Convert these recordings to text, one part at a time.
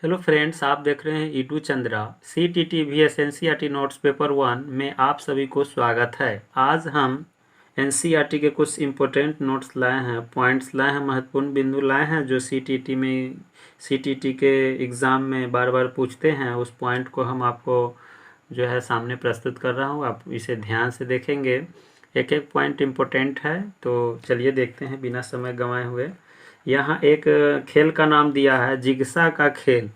Hello friends, आप देख रहे हैं ईटू Chandra CTT VS NCERT notes paper 1 में आप सभी को स्वागत है। आज हम NCERT के कुछ इम्पोर्टेंट नोट्स लाए हैं, पॉइंट्स लाए हैं, महत्वपूर्ण बिंदु लाए हैं जो CTT के एग्ज़ाम में बार बार पूछते हैं। उस पॉइंट को हम आपको जो है सामने प्रस्तुत कर रहा हूँ, आप इसे ध्यान से देखेंगे। एक एक पॉइंट इम्पोर्टेंट है, तो चलिए देखते हैं बिना समय गंवाए हुए। यहाँ एक खेल का नाम दिया है जिग्सा का खेल।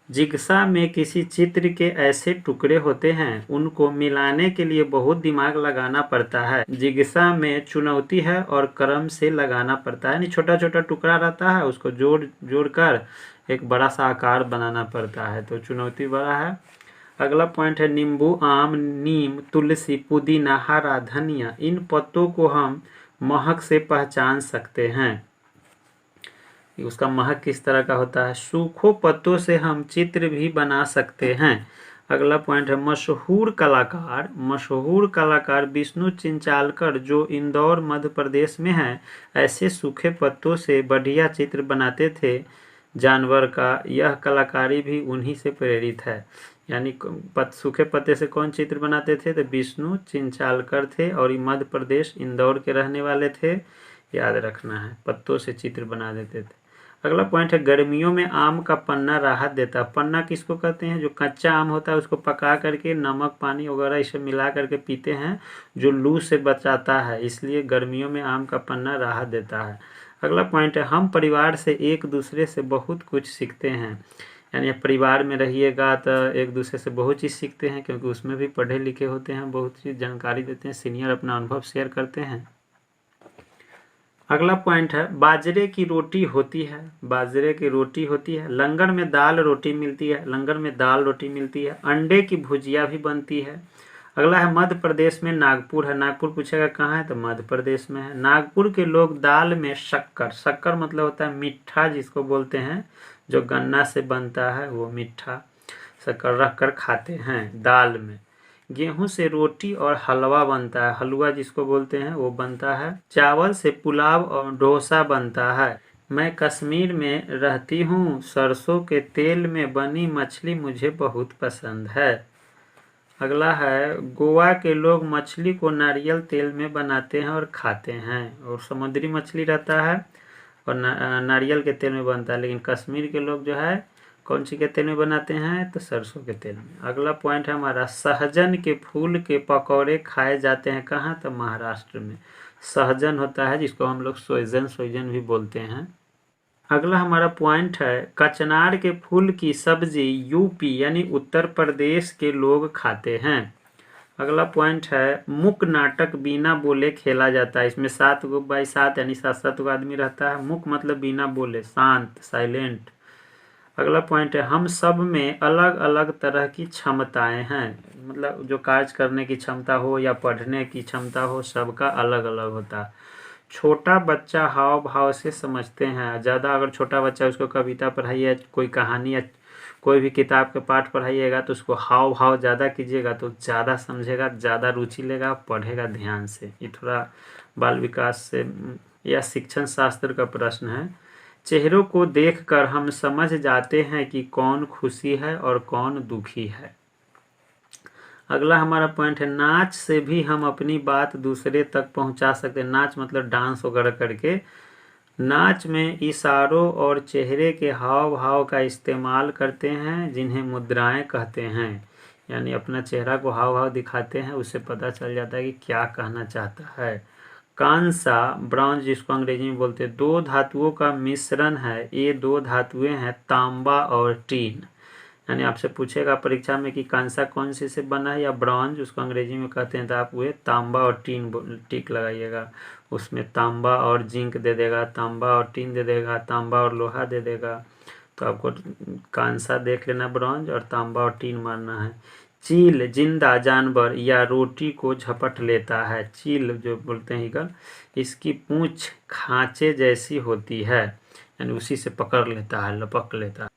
जिग्सा में किसी चित्र के ऐसे टुकड़े होते हैं, उनको मिलाने के लिए बहुत दिमाग लगाना पड़ता है। जिग्सा में चुनौती है और क्रम से लगाना पड़ता है, यानी छोटा छोटा टुकड़ा रहता है, उसको जोड़ कर एक बड़ा सा आकार बनाना पड़ता है, तो चुनौती बड़ा है। अगला पॉइंट है नींबू, आम, नीम, तुलसी, पुदीना, हरा धनिया, इन पत्तों को हम महक से पहचान सकते हैं। उसका महक किस तरह का होता है। सूखों पत्तों से हम चित्र भी बना सकते हैं। अगला पॉइंट है मशहूर कलाकार विष्णु चिंचालकर जो इंदौर मध्य प्रदेश में है, ऐसे सूखे पत्तों से बढ़िया चित्र बनाते थे जानवर का। यह कलाकारी भी उन्हीं से प्रेरित है, यानी सूखे पत्ते से कौन चित्र बनाते थे, तो विष्णु चिंचालकर थे और मध्य प्रदेश इंदौर के रहने वाले थे, याद रखना है, पत्तों से चित्र बना देते थे। अगला पॉइंट है गर्मियों में आम का पन्ना राहत देता है। पन्ना किसको कहते हैं, जो कच्चा आम होता है उसको पका करके नमक पानी वगैरह इसे मिला करके पीते हैं, जो लू से बचाता है, इसलिए गर्मियों में आम का पन्ना राहत देता है। अगला पॉइंट है हम परिवार से एक दूसरे से बहुत कुछ सीखते हैं, यानी परिवार में रहिएगा तो एक दूसरे से बहुत चीज़ सीखते हैं, क्योंकि उसमें भी पढ़े लिखे होते हैं, बहुत चीज़ जानकारी देते हैं, सीनियर अपना अनुभव शेयर करते हैं। अगला पॉइंट है बाजरे की रोटी होती है, लंगर में दाल रोटी मिलती है, अंडे की भुजिया भी बनती है। अगला है मध्य प्रदेश में नागपुर है। नागपुर पूछेगा कहाँ है, तो मध्य प्रदेश में है। नागपुर के लोग दाल में शक्कर मतलब होता है मीठा, जिसको बोलते हैं जो गन्ना से बनता है, वो मीठा शक्कर रख कर खाते हैं दाल में। गेहूं से रोटी और हलवा बनता है, हलवा जिसको बोलते हैं वो बनता है। चावल से पुलाव और डोसा बनता है। मैं कश्मीर में रहती हूँ, सरसों के तेल में बनी मछली मुझे बहुत पसंद है। अगला है गोवा के लोग मछली को नारियल तेल में बनाते हैं और खाते हैं, और समुद्री मछली रहता है और नारियल के तेल में बनता है, लेकिन कश्मीर के लोग जो है कौन सी के तेल में बनाते हैं, तो सरसों के तेल में। अगला पॉइंट है हमारा सहजन के फूल के पकौड़े खाए जाते हैं कहाँ, तो महाराष्ट्र में सहजन होता है, जिसको हम लोग सोइजन भी बोलते हैं। अगला हमारा पॉइंट है कचनार के फूल की सब्जी यूपी यानी उत्तर प्रदेश के लोग खाते हैं। अगला पॉइंट है मुक नाटक बिना बोले खेला जाता है। इसमें 7 यानी 7 आदमी रहता है। मुक मतलब बिना बोले, शांत, साइलेंट। अगला पॉइंट है हम सब में अलग अलग तरह की क्षमताएं हैं, मतलब जो कार्य करने की क्षमता हो या पढ़ने की क्षमता हो, सबका अलग अलग होता है। छोटा बच्चा हाव भाव से समझते हैं। ज़्यादा अगर छोटा बच्चा उसको कविता पढ़ाइए, कोई कहानी या कोई भी किताब के पाठ पढ़ाइएगा तो उसको हाव भाव ज़्यादा कीजिएगा तो ज़्यादा समझेगा, ज़्यादा रुचि लेगा, पढ़ेगा ध्यान से। ये थोड़ा बाल विकास से या शिक्षण शास्त्र का प्रश्न है। चेहरों को देखकर हम समझ जाते हैं कि कौन खुशी है और कौन दुखी है। अगला हमारा पॉइंट है नाच से भी हम अपनी बात दूसरे तक पहुंचा सकते हैं। नाच मतलब डांस वगैरह करके। नाच में इशारों और चेहरे के हाव भाव का इस्तेमाल करते हैं, जिन्हें मुद्राएं कहते हैं, यानी अपना चेहरा को हाव भाव दिखाते हैं, उससे पता चल जाता है कि क्या कहना चाहता है। कांसा, ब्रॉन्ज जिसको अंग्रेजी में बोलते हैं, 2 धातुओं का मिश्रण है। ये 2 धातुएं हैं तांबा और टीन, यानी आपसे पूछेगा परीक्षा में कि कांसा कौन सी से बना है या ब्रॉन्ज, उसको अंग्रेजी में कहते हैं, तो आप वह तांबा और टीन टिक लगाइएगा। उसमें तांबा और जिंक दे देगा, तांबा और टीन दे देगा, तांबा और लोहा दे देगा, तो आपको कांसा देख लेना ब्रॉन्ज, और तांबा और टीन मारना है। चील जिंदा जानवर या रोटी को झपट लेता है। चील जो बोलते हैं ईगल, इसकी पूंछ खांचे जैसी होती है, यानी उसी से पकड़ लेता है, लपक लेता है।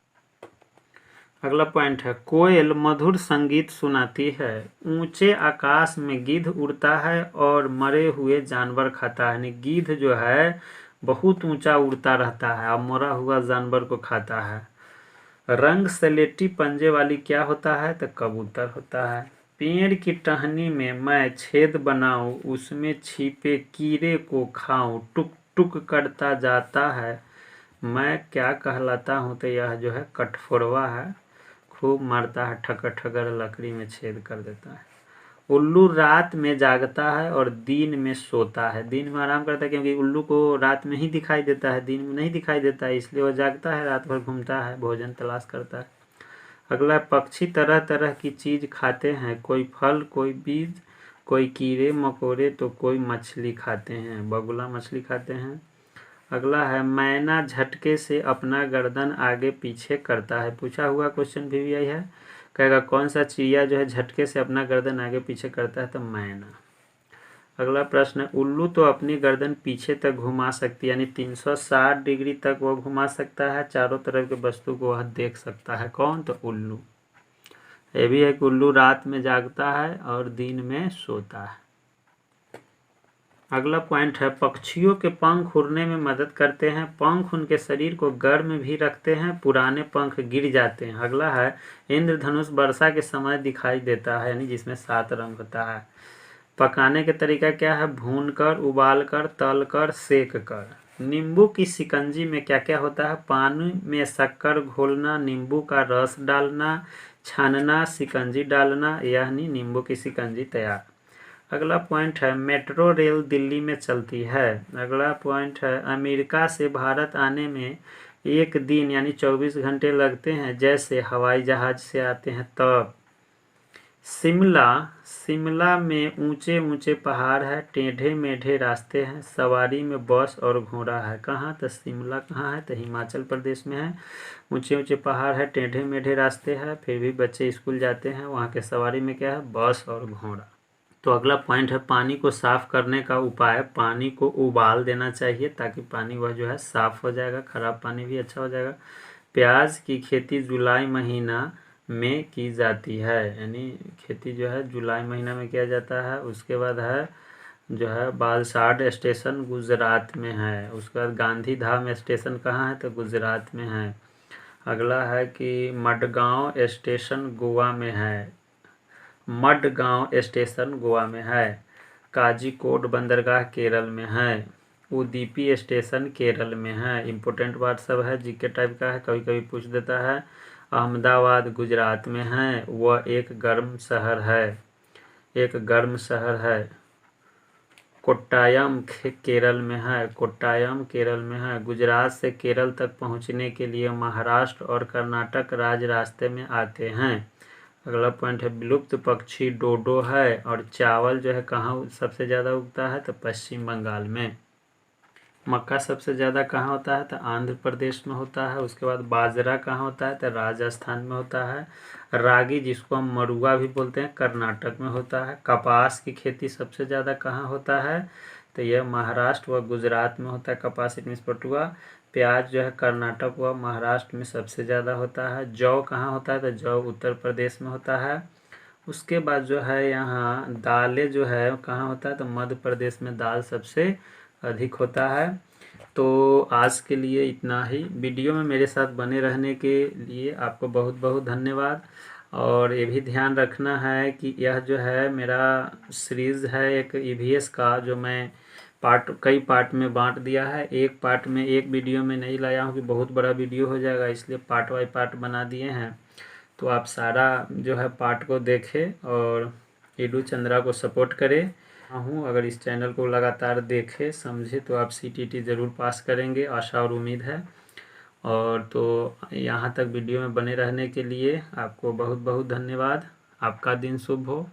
अगला पॉइंट है कोयल मधुर संगीत सुनाती है। ऊंचे आकाश में गिद्ध उड़ता है और मरे हुए जानवर खाता है, यानी गिद्ध जो है बहुत ऊंचा उड़ता रहता है और मरा हुआ जानवर को खाता है। रंग सलेटी पंजे वाली क्या होता है? तो कबूतर होता है। पेड़ की टहनी में मैं छेद बनाऊं, उसमें छिपे कीड़े को खाऊं, टुक टुक करता जाता है, मैं क्या कहलाता हूँ? तो यह जो है कठफोड़वा है, खूब मारता है, ठकर ठकर लकड़ी में छेद कर देता है। उल्लू रात में जागता है और दिन में सोता है। दिन में आराम करता है क्योंकि उल्लू को रात में ही दिखाई देता है, दिन में नहीं दिखाई देता है, इसलिए वह जागता है, रात भर घूमता है, भोजन तलाश करता है। अगला, पक्षी तरह तरह की चीज खाते हैं, कोई फल, कोई बीज, कोई कीड़े मकोड़े, तो कोई मछली खाते हैं। बगुला मछली खाते हैं। अगला है, मैना झटके से अपना गर्दन आगे पीछे करता है। पूछा हुआ क्वेश्चन भी यही है, कहेगा कौन सा चिड़िया जो है झटके से अपना गर्दन आगे पीछे करता है? तो मैना। अगला प्रश्न, उल्लू तो अपनी गर्दन पीछे तक घुमा सकती है, यानी 360 डिग्री तक वो घुमा सकता है, चारों तरफ के वस्तु को वह देख सकता है। कौन? तो उल्लू। ये भी है कि उल्लू रात में जागता है और दिन में सोता है। अगला पॉइंट है, पक्षियों के पंख उड़ने में मदद करते हैं, पंख उनके शरीर को गर्म भी रखते हैं, पुराने पंख गिर जाते हैं। अगला है, इंद्रधनुष वर्षा के समय दिखाई देता है, यानी जिसमें 7 रंग होता है। पकाने के तरीका क्या है? भूनकर, उबालकर, तलकर, सेक कर। नींबू की शिकंजी में क्या क्या होता है? पानी में शक्कर घोलना, नींबू का रस डालना, छानना, शिकंजी डालना, यानी नींबू की शिकंजी तैयार। अगला पॉइंट है, मेट्रो रेल दिल्ली में चलती है। अगला पॉइंट है, अमेरिका से भारत आने में 1 दिन यानी 24 घंटे लगते हैं, जैसे हवाई जहाज से आते हैं तब। शिमला में ऊंचे ऊंचे पहाड़ है, टेढ़े मेढ़े रास्ते हैं, सवारी में बस और घोड़ा है। कहाँ? तो शिमला कहाँ है? तो हिमाचल प्रदेश में है। ऊंचे ऊंचे पहाड़ है, टेढ़े मेढ़े रास्ते हैं, फिर भी बच्चे स्कूल जाते हैं, वहाँ के सवारी में क्या है? बस और घोड़ा। तो अगला पॉइंट है, पानी को साफ करने का उपाय। पानी को उबाल देना चाहिए ताकि पानी वह जो है साफ हो जाएगा, खराब पानी भी अच्छा हो जाएगा। प्याज की खेती जुलाई महीना में की जाती है, यानी खेती जो है जुलाई महीना में किया जाता है। उसके बाद है जो है बालसाड स्टेशन गुजरात में है। उसके बाद गांधी धाम स्टेशन कहाँ है? तो गुजरात में है। अगला है कि मडगांव स्टेशन गोवा में है। मडगांव स्टेशन गोवा में है। काजीकोड बंदरगाह केरल में है। उडुपी स्टेशन केरल में है। इम्पोर्टेंट बात सब है, जीके टाइप का है, कभी कभी पूछ देता है। अहमदाबाद गुजरात में है, वह एक गर्म शहर है, एक गर्म शहर है। कोट्टायम केरल में है, कोट्टायम केरल में है। गुजरात से केरल तक पहुंचने के लिए महाराष्ट्र और कर्नाटक राज्य रास्ते में आते हैं। अगला पॉइंट है, विलुप्त पक्षी डोडो है। और चावल जो है कहाँ सबसे ज़्यादा उगता है? तो पश्चिम बंगाल में। मक्का सबसे ज़्यादा कहाँ होता है? तो आंध्र प्रदेश में होता है। उसके बाद बाजरा कहाँ होता है? तो राजस्थान में होता है। रागी जिसको हम मरुआ भी बोलते हैं, कर्नाटक में होता है। कपास की खेती सबसे ज़्यादा कहाँ होता है? तो यह महाराष्ट्र व गुजरात में होता है। कपास इट मीन्स पटुआ। प्याज जो है कर्नाटक व महाराष्ट्र में सबसे ज़्यादा होता है। जौ कहाँ होता है? तो जौ उत्तर प्रदेश में होता है। उसके बाद जो है यहाँ दालें जो है कहाँ होता है? तो मध्य प्रदेश में दाल सबसे अधिक होता है। तो आज के लिए इतना ही। वीडियो में मेरे साथ बने रहने के लिए आपको बहुत बहुत धन्यवाद। और ये भी ध्यान रखना है कि यह जो है मेरा सीरीज़ है एक ईवीएस का, जो मैं कई पार्ट में बांट दिया है। एक पार्ट में एक वीडियो में नहीं लाया हूँ कि बहुत बड़ा वीडियो हो जाएगा, इसलिए पार्ट बाई पार्ट बना दिए हैं। तो आप सारा जो है पार्ट को देखें और ईडू चंद्रा को सपोर्ट करें। हूँ अगर इस चैनल को लगातार देखें समझे तो आप सीटीटी ज़रूर पास करेंगे, आशा और उम्मीद है। और तो यहाँ तक वीडियो में बने रहने के लिए आपको बहुत बहुत धन्यवाद। आपका दिन शुभ हो।